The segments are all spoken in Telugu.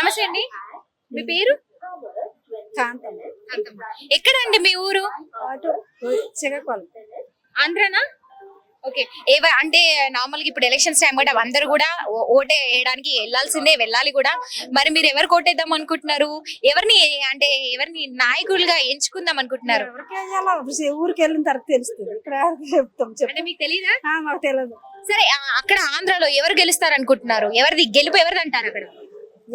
నమస్తే అండి, మీ పేరు? కాంతం. కాంతమ్మ. ఎక్కడండి మీ ఊరు? అటు శ్రీకాకుళం. ఆంధ్రనా? ఓకే. అంటే నార్మల్ గా ఇప్పుడు ఎలక్షన్స్ టైం కూడా అందరూ కూడా ఓటే వేయడానికి వెళ్ళాలి కూడా. మరి మీరు ఎవరు ఓటేద్దాం అనుకుంటున్నారు? ఎవరిని నాయకులుగా ఎంచుకుందాం అనుకుంటున్నారు? ఎవరికి వేయాలో ఊరికి వెళ్ళిన తర్వాత తెలుస్తుంది. ఇక్కడ చెప్తాం అంటే మీకు తెలీదా? మాకు తెలియదు. సరే, అక్కడ ఆంధ్రాలో ఎవరు గెలుస్తారు అనుకుంటున్నారు? గెలుపు ఎవరిది అంటారు అక్కడ?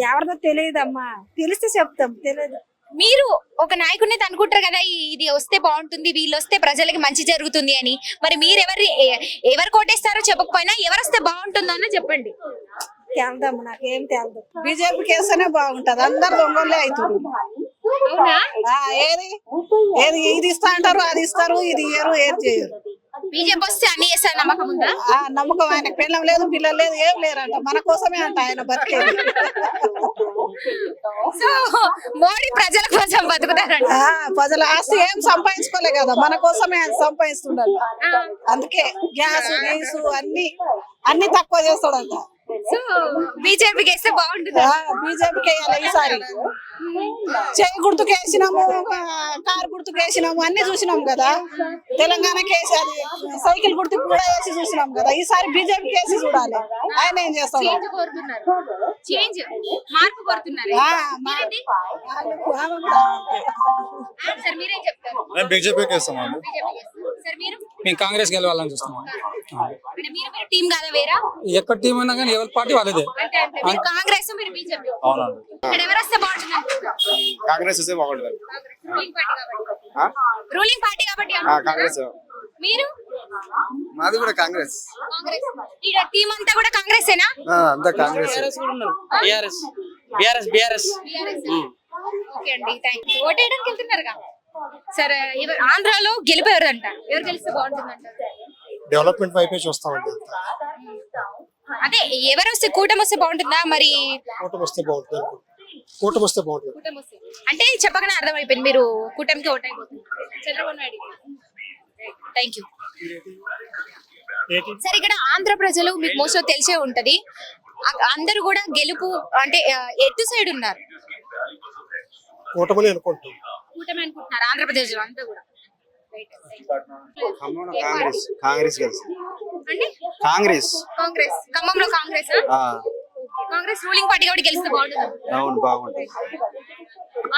ఎవరిదో తెలియదమ్మా, తెలిస్తే చెప్తాం. తెలియదు. మీరు ఒక నాయకుడిని అనుకుంటారు కదా, ఇది వస్తే బాగుంటుంది, వీళ్ళు వస్తే ప్రజలకి మంచి జరుగుతుంది అని. మరి మీరు ఎవరు కోటేస్తారో చెప్పకపోయినా ఎవరు వస్తే బాగుంటుందన్న చెప్పండి. తెలదమ్మ, నాకేం తెలదు. బీజేపీకి వేస్తేనే బాగుంటది. అందరు దొంగలే అవుతారు. అవునా? ఏది ఏది ఇది ఇస్తా అంటారు, అది ఇస్తారు, ఇది ఇయ్యరు, ఏది చేయరు. బీజేపీ వస్తే అన్ని చేస్తారు నమ్మకం ఉందా? నమ్మకం. ఆయనకు పెళ్ళం లేదు, పిల్లలు లేదు, ఏం లేరంట. మన కోసమే అంట ఆయన బతికేది. సో మోడీ ప్రజల కోసం బతుకుతారంట. ప్రజల ఆస్తి ఏం సంపాదించుకోలే కదా, మన కోసమే ఆయన సంపాదిస్తుండంట. అందుకే గ్యాస్ గీసు అన్ని తక్కువ చేస్తాడంట. సో బీజేపీకి వేస్తే బాగుంటుంది. బీజేపీకి వేయాలి ఈసారి. చేయి గుర్తుకు వేసినాము, కారు గుర్తుకు వేసినాము, అన్ని చూసినాం కదా. తెలంగాణకి వేసి అది సైకిల్ గుర్తుకు కూడా వేసి చూసినాం కదా. ఈసారి బీజేపీకి వేసి చూడాలి ఆయన ఏం చేస్తాడు. మార్పు కోరుతున్నారు. బీజేపీకి వేస్తామండి. మేము కాంగ్రెస్ గెలవాలని చూస్తున్నాం. టీం కాదా వేరా? ఎక్కడ టీం అయినా కానీ ఎవరి పార్టీ వాళ్ళదే. కాంగ్రెస్, మీరు బీజేపీ. అవునండి, ఇక్కడ ఎవరు వస్తే బాగుంటుంది అనుకుంటున్నారు? కాంగ్రెస్ వస్తే బాగుంటుంది. రూలింగ్ పార్టీ కాబట్టి కాంగ్రెస్. మీరు? మాది కూడా కాంగ్రెస్. కాంగ్రెస్. ఈ టీం అంతా కూడా కాంగ్రెసేనా? అంతా కాంగ్రెస్. ఓకే అండి, థ్యాంక్ యూ. ఓటేయడానికి వెళ్తున్నారుగా. సరే, ఆంధ్రాలో గెలుపు ఎవరు అంటారు? ఎవరు గెలిస్తే బాగుంటుంది అంటారు? డెవలప్మెంట్ వైపే చూస్తామండి. అదే ఎవరు వస్తే, కూటమి వస్తే బాగుంటుందా? మరి కూటమి వస్తే బాగుంటుంది. కూటమి వస్తే బాగుంటుంది అంటే చెప్పగానే అర్థమైపోయింది మీరు కూటమికి ఓట్ అయిపోతున్నారు. చంద్రబాబు నాయుడు. Thank you. సరే, ఇక్కడ ఆంధ్ర ప్రజలు మీకు మోస్ట్ తెలిసే ఉంటది, అందరూ కూడా గెలుపు అంటే ఎటు సైడ్ ఉన్నారు? కూటమి అనుకుంటున్నాం. కూటమి అనుకుంటున్నారు ఆంధ్రప్రదేశ్ లో అంతా కూడా. కాంగ్రెస్ గెలుస్తుంది. అంటే కాంగ్రెస్ ఖమ్మంలో కాంగ్రెస్ రూలింగ్ పార్టీ కాబట్టి గెలిస్తే బాగుంటుంది. అవును, బాగుంటుంది.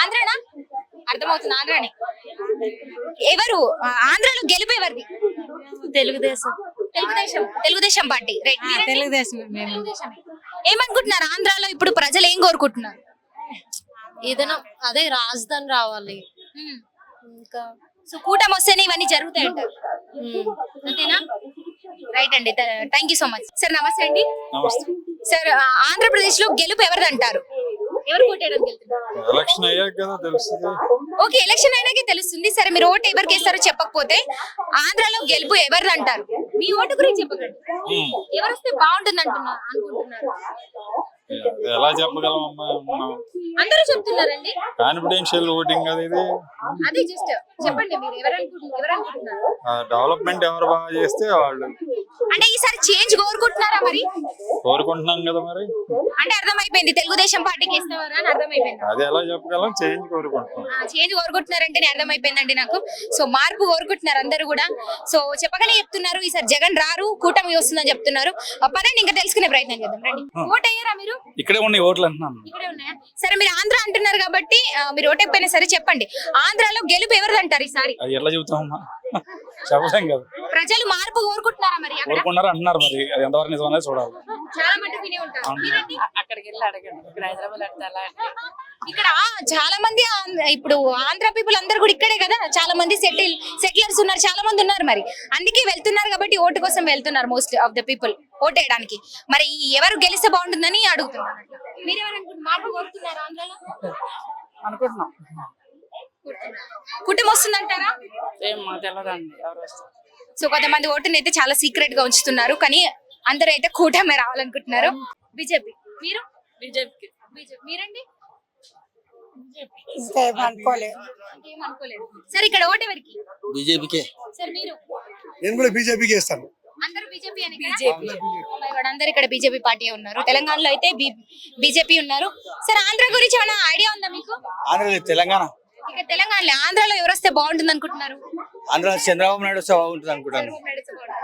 ఆంధ్రానా? అర్థమవుతుంది, ఆంధ్రాని. ఎవరు ఆంధ్రాలో గెలుపు ఎవరిది? తెలుగుదేశం పార్టీ. ఏమనుకుంటున్నారు ఆంధ్రాలో ఇప్పుడు ప్రజలు ఏం కోరుకుంటున్నారు? ఏదైనా అదే రాజధాని రావాలి. ఇంకా సో కూటమి వస్తేనే ఇవన్నీ జరుగుతాయి అంటారు, అంతేనా? రైట్ అండి, thank you so much. Sir నమస్తే అండి. సార్, ఆంధ్రప్రదేశ్ లో గెలుపు ఎవరిది అంటారు? ఎవరు ఓటేయడానికి వెళ్తున్నారు? ఎలక్షన్ అయ్యాక కదా తెలుస్తుంది. ఓకే, ఎలక్షన్ అయినాకే తెలుస్తుంది. సరే, మీరు ఓటు ఎవరికి వేస్తారో చెప్పకపోతే ఆంధ్రాలో గెలుపు ఎవరిది అంటారు? మీ ఓటు గురించి చెప్పకండి. ఎవరు వస్తే బాగుంటుంది అనుకుంటున్నారు? ఎలా చెప్పగలమమ్మా, అందరూ చెప్తున్నారండి. కాన్ఫిడెన్షియల్ ఓటింగ్ కదా ఇది. అదే జస్ట్ చెప్పండి, మీరు ఎవరు అనుకుంటున్నారు? డెవలప్మెంట్ ఎవరు బాగా చేస్తే వాళ్ళు. అంటే ఈసారి చేంజ్ కోరుకుంటున్నారా? మరి కోరుకుంటున్నాం కదా. మరి అంటే అర్థమైపోయింది, తెలుగుదేశం పార్టీకి ఇస్తావారు అని అర్థమైపోయింది. అది ఎలా చెప్పగలం? చేంజ్ కోరుకుంటున్నాం. చేంజ్ కోరుకుంటున్నారంటే అర్థమైపోయిందండి నాకు. సో మార్పు కోరుకుంటున్నారు అందరూ కూడా. సో చెప్పగానే చెప్తున్నారు ఈసారి జగన్ రారు, కూటమి వస్తుందని చెప్తున్నారు. పదండి ఇంకా తెలుసుకునే ప్రయత్నం చేద్దాం, రండి. ఓట్ అయ్యారా మీరు? ఇక్కడే ఉన్నాయి ఓట్లు అంటున్నాను. ఇక్కడే ఉన్నాయా? సరే, మీరు ఆంధ్ర అంటున్నారు కాబట్టి మీరు ఓటైపోయినా సరే చెప్పండి, ఆంధ్రాలో గెలుపు ఎవరిది అంటారు ఈసారి? అది ఎట్లా చెబుతామమ్మా, చెప్పలేం కదా. ప్రజలు మార్పు కోరుకుంటున్నారా? మరి కోరుకున్నారు అంటున్నారు, మరి అది ఎంతవరకు నిజం అనేది చూడాలి. చాలా మంది వినే ఉంటారు. మీరండి? అక్కడికి వెళ్ళి అడగండి. ఇక్కడ హైదరాబాద్ ఇక్కడ చాలా మంది ఇప్పుడు ఆంధ్ర పీపుల్ అందరు కూడా ఇక్కడే కదా, చాలా మంది సెటిలర్స్ ఉన్నారు, చాలా మంది ఉన్నారు. మరి అందుకే వెళ్తున్నారు కాబట్టి ఓటు కోసం వెళ్తున్నారు most of the people vote వేయడానికి. మరి ఎవరు గెలిస్తే బాగుంటుందని అడుగుతున్నారు. మీరేమనుకుంటున్నారు? మార్పు కోరుతున్నారు ఆంధ్రలో? అనుకుంటున్నాం. కుటుంబం వస్తుందంటారా? సో కొంతమంది ఓటుని అయితే చాలా సీక్రెట్ గా ఉంచుతున్నారు, కానీ అందరూ అయితే కూటమి రావాలనుకుంటున్నారు. బీజేపీ. మీరు? బీజేపీకి. మీరండి? అనుకోలేదు. సరే, ఇక్కడ ఓటు ఎవరికి? బీజేపీకే. సార్, మీరు? నేను కూడా బీజేపీకి వేస్తాను. అందరూ బీజేపీ అందరు ఇక్కడ బీజేపీ పార్టీ ఉన్నారు. తెలంగాణలో అయితే బీజేపీ ఉన్నారు. సరే ఆంధ్ర గురించి ఏమైనా ఐడియా ఉందా మీకు? ఆంధ్ర తెలంగాణ ఇక తెలంగాణలో ఆంధ్రాలో ఎవరు వస్తే బాగుంటుంది అనుకుంటున్నారు? ఆంధ్ర చంద్రబాబు నాయుడు వస్తే బాగుంటుంది అనుకుంటాను.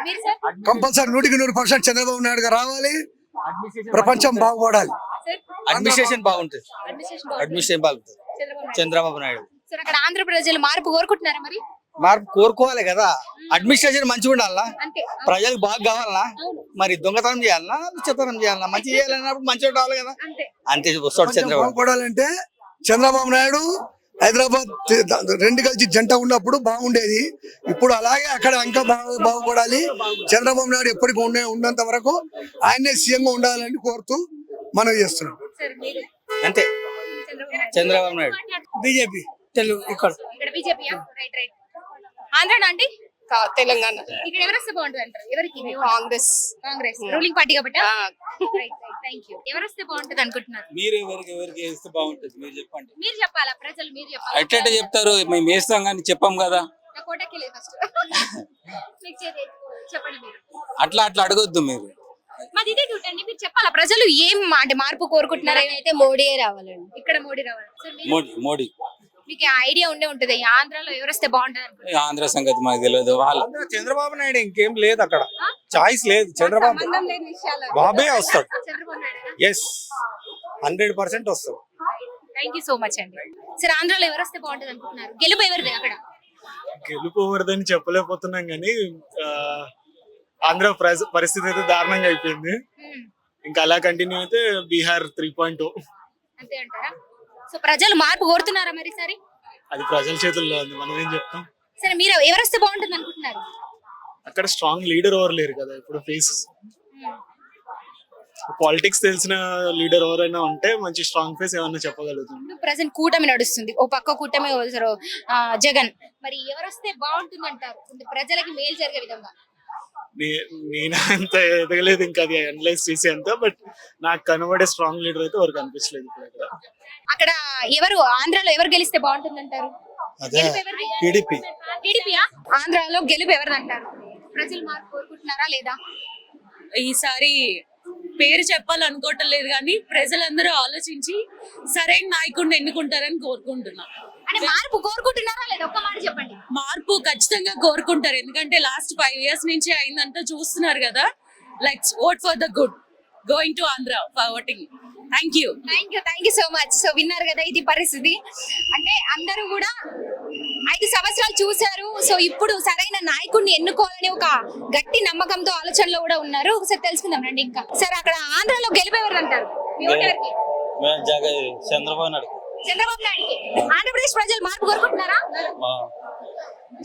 మీరు సార్? కంపల్సరీ 100% చంద్రబాబు నాయుడు గారు రావాలి, ప్రపంచం బాగుపడాలి. సార్? అడ్మినిస్ట్రేషన్ బాగుంటుంది. అడ్మినిస్ట్రేషన్ బాగుంటుంది చంద్రబాబు నాయుడు. సార్ అక్కడ ఆంధ్ర ప్రజలు మార్పు కోరుకుంటున్నారా మరి? మార్పు కోరుకోవాలి కదా. అడ్మినిస్ట్రేషన్ మంచిగా ఉండాలనా, అంతే. ప్రజలకు బాగా కావాలనా, మరి దొంగతనం చేయాలనా, చెత్తనం చేయాలనా, మంచి చేయాలన్నప్పుడు మంచిగా రావాలి కదా. అంతే వస్తాడు ప్రపంచం చంద్రబాబు. బాగుపడాలంటే చంద్రబాబు నాయుడు హైదరాబాద్ రెండు కలిసి జంట ఉన్నప్పుడు బాగుండేది. ఇప్పుడు అలాగే అక్కడ ఇంకా బాగుపడాలి. చంద్రబాబు నాయుడు ఎప్పటికీ ఉన్నంత వరకు ఆయనే సీఎం గా ఉండాలని కోరుతూ మనం చేస్తున్నాం. సార్ మీరు? అంతే చంద్రబాబు నాయుడు. బీజేపీ తెలుగు ఇక్కడ ఇక్కడ బీజేపీ రైట్. ఆంధ్రానా అండి? తెలంగాణ ఇక్కడ ఎవరు వస్తే బాగుంటుంది అంటారు? ఎవరికి? కాంగ్రెస్ కాంగ్రెస్ రూలింగ్ పార్టీ కాబట్టి. Thank you. ఎవరు వస్తే బాగుంటుంది అనుకుంటున్నారు? మీరు ఎవరికి వేస్తే బాగుంటుంది మీరు చెప్పండి. మీరు చెప్పాలా? ప్రజలు మీరు చెప్పాలా? ఎట్లయితే చెప్తారు, మేము వేస్తాం కానీ చెప్పాం కదా. నా కోటకి లేదు ఫస్ట్. చెప్పండి మీరు. అట్లా అడగొద్దు మీరు. మాది ఇదే డ్యూటీ అండి. మీరు చెప్పాలా? ప్రజలు ఏం అంటే మార్పు కోరుకుంటున్నారు? అయితే మోడీయే రావాలండి. ఇక్కడ మోడీ రావాలి. సార్ మీరు? మోడీ మీకు ఐడియా ఉండే ఉంటది ఆంధ్రాలో ఎవరు వస్తే బాగుంటుంది అనుకుంటున్నారు? ఆంధ్ర సంగతి మాకు తెలియదు. వాళ్ళు చంద్రబాబు నాయుడు ఇంకేం లేదు అక్కడ, చాయిస్ లేదు. చంద్రబాబు సంబంధం లేని విషయాలు. బాబే వస్తాడు. చంద్రబాబు నాయుడు. ఎస్ 100% వస్తాడు. థ్యాంక్ యూ సో మచ్ అండి. సార్ ఆంధ్రాలో ఎవరు వస్తే బాగుంటుంది అనుకుంటున్నారు? గెలుపు ఎవరిది అక్కడ? గెలుపు ఎవరిదని చెప్పలేకపోతున్నాం కానీ ఆంధ్ర పరిస్థితి అయితే దారుణంగా అయిపోయింది. ఇంకా అలా కంటిన్యూ అయితే బీహార్ 3.0. అంతే అంటారా? సో ప్రజలు మార్పు కోరుతున్నారా మరి సరే? అది ప్రజల చేతుల్లో ఉంది, మనం ఏం చెప్తాం. సరే మీరు ఎవరు వస్తే బాగుంటుంది అనుకుంటున్నారు? అక్కడ స్ట్రాంగ్ లీడర్ ఎవరు లేరు కదా ఇప్పుడు. ఫేస్ పాలిటిక్స్ తెలిసిన లీడర్ ఎవరైనా ఉంటే మంచి స్ట్రాంగ్ ఫేస్ ఏమన్నా చెప్పగలుగుతుంది. ప్రెసెంట్ కూటమి నడుస్తుంది. ఓ పక్క కూటమి జగన్. మరి ఎవరు వస్తే బాగుంటుంది అంటారు ప్రజలకి మేలు జరిగే విధంగా? నేను అంత ఎదగలేదు ఇంకా అది అనలైజ్ చేసి అంత, బట్ నాకు కనబడే స్ట్రాంగ్ లీడర్ అయితే ఎవరికి అనిపించలేదు ఇప్పుడు అక్కడ. ఎవరు ఆంధ్రాలో ఎవరు గెలిస్తే బాగుంటుంది అంటారు? టీడీపీ. టీడీపీయా? ఆంధ్రాలో గెలుపు ఎవరిది అంటారు? ప్రజలు మార్పు కోరుకుంటున్నారా లేదా? ఈసారి పేరు చెప్పాలనుకోవటం లేదు కానీ ప్రజలందరూ ఆలోచించి సరైన నాయకుడిని ఎన్నుకుంటారని కోరుకుంటున్నా. అంటే మార్పు కోరుకుంటున్నారా లేదా? ఒక్క మాట చెప్పండి. మార్పు ఖచ్చితంగా కోరుకుంటారు, ఎందుకంటే లాస్ట్ 5 years నుంచి అయిందంతా చూస్తున్నారు కదా. Let's vote for the good, going to Andhra for voting. Thank you so much. So విన్నారు కదా, ఇది పరిస్థితి. అంటే అందరూ కూడా 5 సంవత్సరాలు చూశారు. సో ఇప్పుడు సరైన నాయకుడిని ఎన్నుకోవాలని ఒక గట్టి నమ్మకంతో ఆలోచనలో కూడా ఉన్నారు. ఒకసారి తెలుసుకుందాం రండి. ఇంకా సార్ అక్కడ ఆంధ్రాలో గెలుపు ఎవరు అంటారు? మీ ఓటు ఎవరికి? చంద్రబాబు నాయుడు. చంద్రబాబు నాయుడుకి. ఆంధ్రప్రదేశ్ ప్రజలు మార్పు కోరుకుంటున్నారా?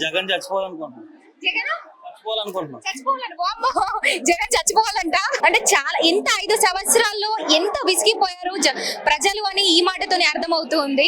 జగన్ చచ్చిపోవాలనుకుంటున్నాం. జగన్ చచ్చిపోవాలనుకుంటున్నాం. వామ్మో, జగన్ చచ్చిపోవాలంట. అంటే చాలా ఎంత 5 సంవత్సరాల్లో ఎంత విసిగిపోయారు ప్రజలు అని ఈ మాటతోనే అర్థమవుతుంది.